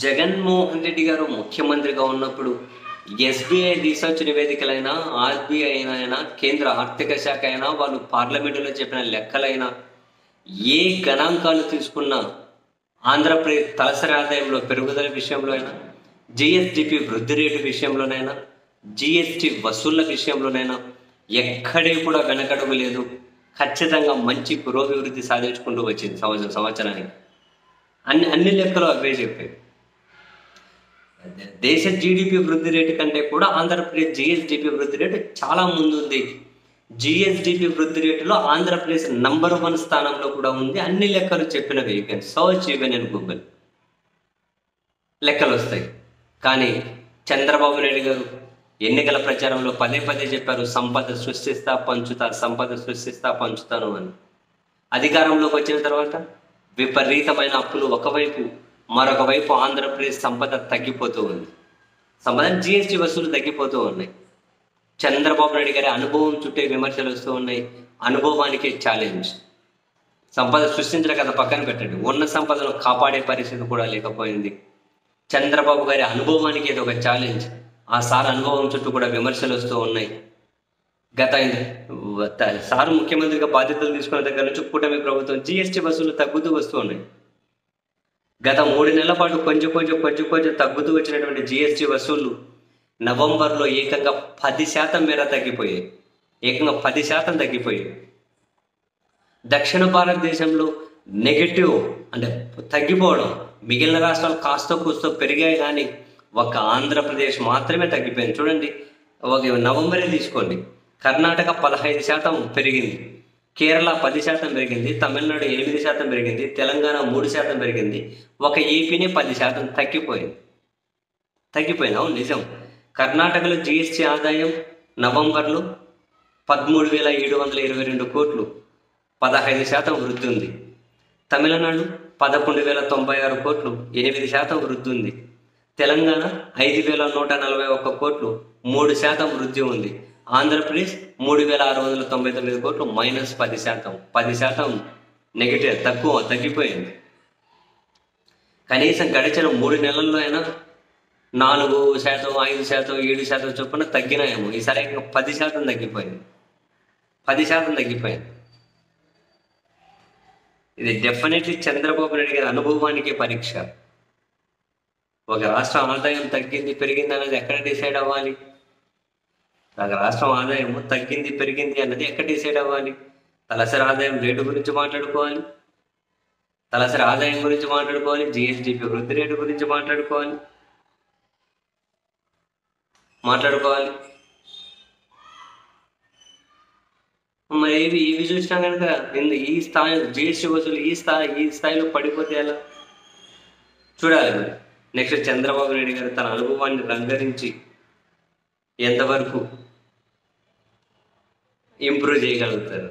జగన్మోహన్ రెడ్డి గారు ముఖ్యమంత్రిగా ఉన్నప్పుడు ఎస్బీఐ రీసెర్చ్ నివేదికలైనా, ఆర్బీఐ అయినా, కేంద్ర ఆర్థిక శాఖ అయినా, వాళ్ళు పార్లమెంటులో చెప్పిన లెక్కలైనా, ఏ గణాంకాలు తీసుకున్నా ఆంధ్రప్రదేశ్ తలసరి ఆదాయంలో పెరుగుదల విషయంలో అయినా, జిఎస్డిపి వృద్ధి రేటు విషయంలోనైనా, జిఎస్టి వసూళ్ల విషయంలోనైనా ఎక్కడే కూడా వెనకడుగు లేదు. ఖచ్చితంగా మంచి పురోభివృద్ధి సాధించుకుంటూ వచ్చింది సంవత్సరానికి. అన్ని లెక్కలు అవే చెప్పాయి. దేశ జీడిపి వృద్ధి రేటు కంటే కూడా ఆంధ్రప్రదేశ్ జిఎస్డిపి వృద్ధి రేటు చాలా ముందుంది. జిఎస్డిపి వృద్ధి రేటులో ఆంధ్రప్రదేశ్ నంబర్ 1 స్థానంలో కూడా ఉంది. అన్ని లెక్కలు చెప్పినవి. You can search even in Google, లెక్కలు వస్తాయి. కానీ చంద్రబాబు నాయుడు గారు ఎన్నికల ప్రచారంలో పదే పదే చెప్పారు, సంపద సృష్టిస్తా పంచుతా, సంపద సృష్టిస్తా పంచుతాను అని. అధికారంలోకి వచ్చిన తర్వాత విపరీతమైన అప్పులు ఒకవైపు, మరొక వైపు ఆంధ్రప్రదేశ్ సంపద తగ్గిపోతూ ఉంది. సంపద జిఎస్టి వసూలు తగ్గిపోతూ ఉన్నాయి. చంద్రబాబు నాయుడు గారి అనుభవం చుట్టే విమర్శలు వస్తూ ఉన్నాయి. అనుభవానికే ఛాలెంజ్. సంపద సృష్టించడం కదా పక్కన పెట్టండి, ఉన్న సంపదను కాపాడే పరిస్థితి కూడా లేకపోయింది. చంద్రబాబు గారి అనుభవానికి ఇది ఒక ఛాలెంజ్. ఆ సార్ అనుభవం చుట్టూ కూడా విమర్శలు వస్తూ ఉన్నాయి. సారు ముఖ్యమంత్రిగా బాధ్యతలు తీసుకున్న దగ్గర నుంచి కూటమి ప్రభుత్వం జిఎస్టి వసూలు తగ్గుతూ వస్తూ ఉన్నాయి. గత 3 నెలల పాటు కొంచెం తగ్గుతూ వచ్చినటువంటి జిఎస్టి వసూళ్లు నవంబర్లో ఏకంగా 10% మేర తగ్గిపోయాయి. ఏకంగా 10% తగ్గిపోయాయి. దక్షిణ భారతదేశంలో నెగటివ్ అంటే తగ్గిపోవడం, మిగిలిన రాష్ట్రాలు కాస్త కూస్తో పెరిగాయి, కానీ ఒక ఆంధ్రప్రదేశ్ మాత్రమే తగ్గిపోయింది. చూడండి, ఒక నవంబరే తీసుకోండి, కర్ణాటక 15% పెరిగింది, కేరళ 10% పెరిగింది, తమిళనాడు 8% పెరిగింది, తెలంగాణ 3% పెరిగింది, ఒక ఏపీనే 10% తగ్గిపోయింది. అవును, నిజం. కర్ణాటకలో జిఎస్టీ ఆదాయం నవంబర్లో 13,722 కోట్లు, 15% వృద్ధి ఉంది. తమిళనాడు 11,096 కోట్లు, 8% వృద్ధి ఉంది. తెలంగాణ 5,141 కోట్లు, 3% వృద్ధి ఉంది. ఆంధ్రప్రదేశ్ 3,699 కోట్లు, -10%. 10% నెగిటివ్, తగ్గిపోయింది. కనీసం గడిచిన 3 నెలల్లో అయినా 4%, 5%, 7% చొప్పున తగ్గినాయేమో. ఈసారి 10% తగ్గిపోయింది. 10% తగ్గిపోయింది. ఇది డెఫినెట్లీ చంద్రబాబు నాయుడు గారి అనుభవానికి పరీక్ష. ఒక రాష్ట్రం ఆదాయం తగ్గింది పెరిగింది అనేది ఎక్కడ డిసైడ్ అవ్వాలి? ఒక రాష్ట్రం ఆదాయం తగ్గింది పెరిగింది అన్నది ఎక్కడ డిసైడ్ అవ్వాలి? తలసరి ఆదాయం రేటు గురించి మాట్లాడుకోవాలి, జిఎస్డిపి వృద్ధి రేటు గురించి మాట్లాడుకోవాలి. మరి ఇవి చూసినా కనుక ఈ స్థాయి జిఎస్టి వసూలు ఈ స్థాయిలో పడిపోతే ఎలా చూడాలి. మరి నెక్స్ట్ చంద్రబాబు నాయుడు గారు తన అనుభవాన్ని రంగరించి ఎంతవరకు ఇంప్రూవ్ చేయగలుగుతారు?